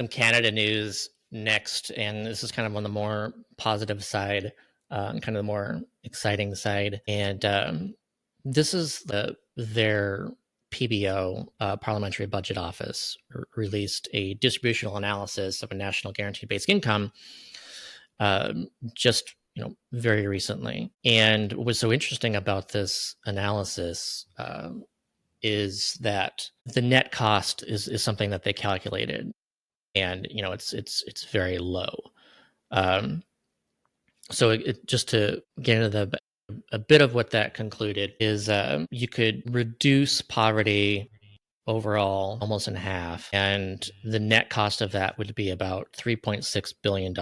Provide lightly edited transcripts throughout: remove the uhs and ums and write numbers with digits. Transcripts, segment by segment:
some Canada news next, and this is kind of on the more positive side, kind of the more exciting side. And this is their PBO, Parliamentary Budget Office, released a distributional analysis of a national guaranteed basic income just very recently. And what's so interesting about this analysis is that the net cost is something that they calculated, and it's very low. Um, so just to get into a bit of what that concluded is you could reduce poverty overall almost in half, and the net cost of that would be about $3.6 billion.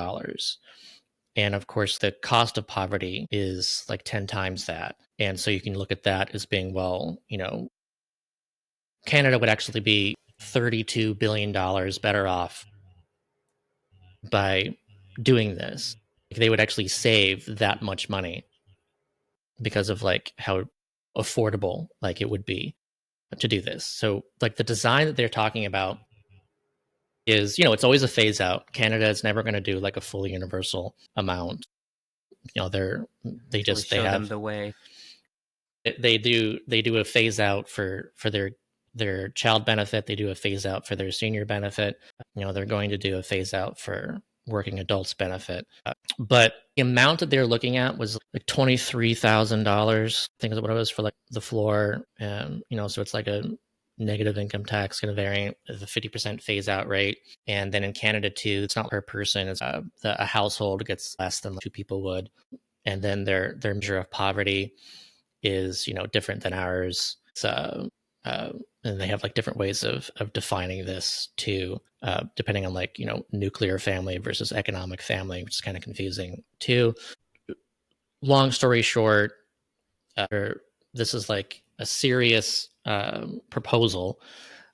And of course, the cost of poverty is like 10 times that. And so you can look at that as being, well, Canada would actually be $32 billion better off by doing this. Like, they would actually save that much money because of like how affordable like it would be to do this. So like the design that they're talking about is, it's always a phase out. Canada is never going to do like a fully universal amount. They Really just they show them have the way. they do a phase out for their child benefit. They do a phase out for their senior benefit. They're going to do a phase out for working adults benefit. But the amount that they're looking at was like $23,000. I think is what it was for like the floor. So it's like a negative income tax kind of variant, the 50% phase out rate. And then in Canada too, it's not per person. It's a household gets less than two people would. And then their measure of poverty is different than ours. So and they have like different ways of defining this too, depending on like nuclear family versus economic family, which is kind of confusing too. Long story short, this is like a serious proposal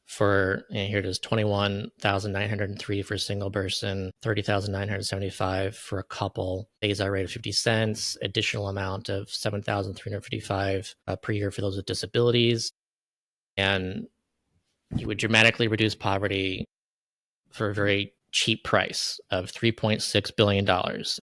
for, here it is, 21,903 for a single person, 30,975 for a couple, phase out rate of 50 cents, additional amount of 7,355 per year for those with disabilities. And you would dramatically reduce poverty for a very cheap price of $3.6 billion.